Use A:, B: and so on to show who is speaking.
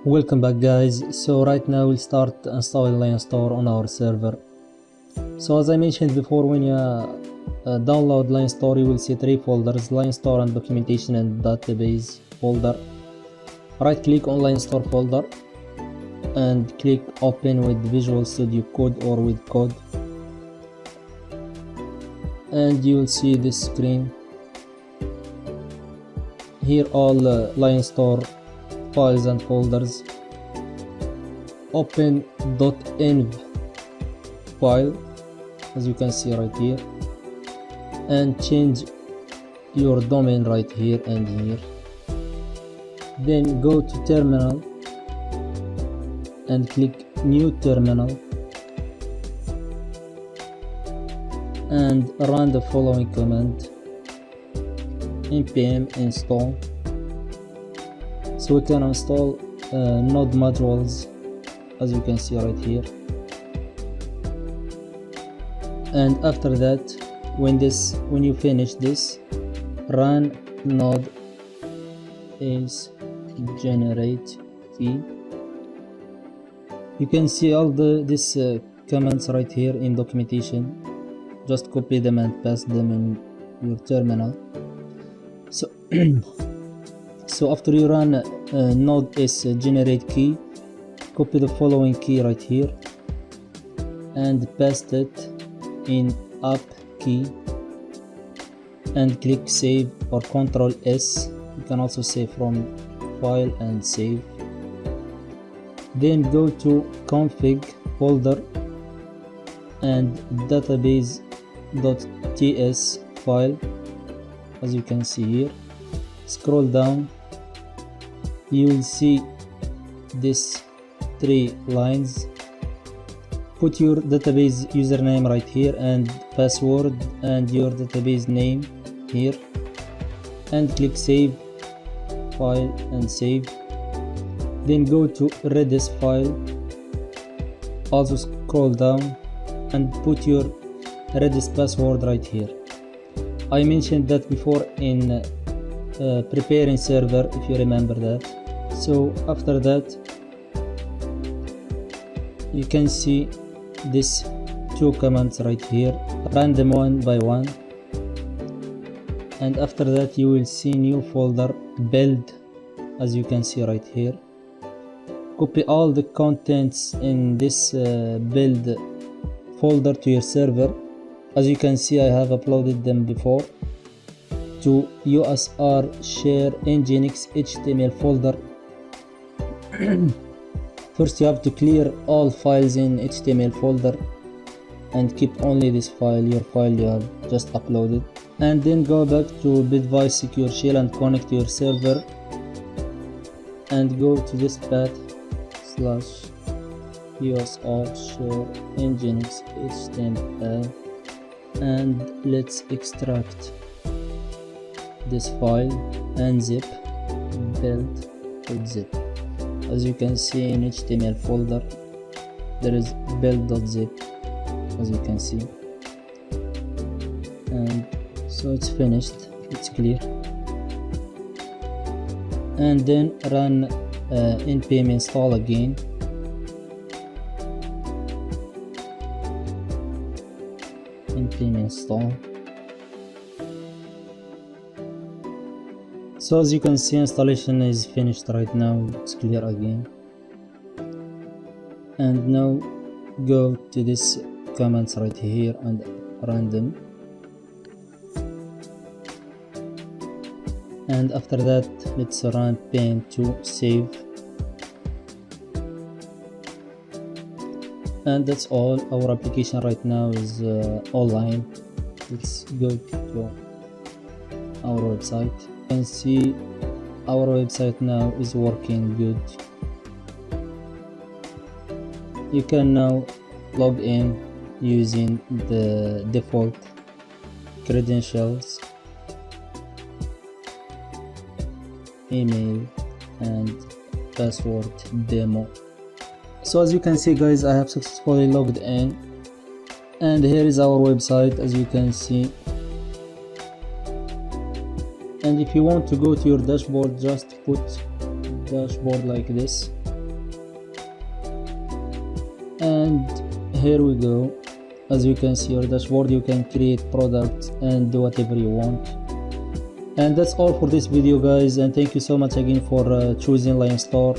A: Welcome back, guys. So right now we'll start installing Lion Store on our server. So as I mentioned before, when you download Lion Store, you will see three folders: Lion Store and documentation and database folder. Right click on Lion Store folder and click open with Visual Studio Code or with code, and you will see this screen. Here all Lion Store files and folders. Open .env file, as you can see right here, and change your domain right here and here. Then go to terminal and click new terminal and run the following command: npm install. So we can install node modules, as you can see right here. And after that, when you finish this, run node is generate key. You can see all these commands right here in documentation. Just copy them and paste them in your terminal. So after you run node is generate key, copy the following key right here and paste it in app key and click save or Ctrl S. You can also save from file and save. Then go to config folder and database.ts file, as you can see here. Scroll down, you will see these three lines. Put your database username right here and password and your database name here, and click save file and save. Then go to Redis file, also scroll down and put your Redis password right here. I mentioned that before in preparing server, if you remember that. So after that, you can see these two commands right here, run them one by one. And after that, you will see new folder build, as you can see right here. Copy all the contents in this build folder to your server. As you can see, I have uploaded them before to USR share nginx HTML folder. First you have to clear all files in HTML folder and keep only this file, your file you have just uploaded. And then go back to Bitwise secure shell and connect to your server and go to this path /USR share nginx HTML, and let's extract this file and zip build.zip. As you can see in HTML folder, there is build.zip, as you can see. And so it's finished, it's clear. And then run npm install again. Npm install. So as you can see, installation is finished right now, it's clear again. And now go to this comments right here and run them. And after that, let's run pin to save. And that's all. Our application right now is online. Let's go to our website. You can see our website now is working good. You can now log in using the default credentials, email and password demo. So as you can see, guys, I have successfully logged in, and here is our website, as you can see. And if you want to go to your dashboard, just put dashboard like this And here we go. As you can see your dashboard, you can create products and do whatever you want. And that's all for this video guys, and thank you so much again for choosing Lion Store.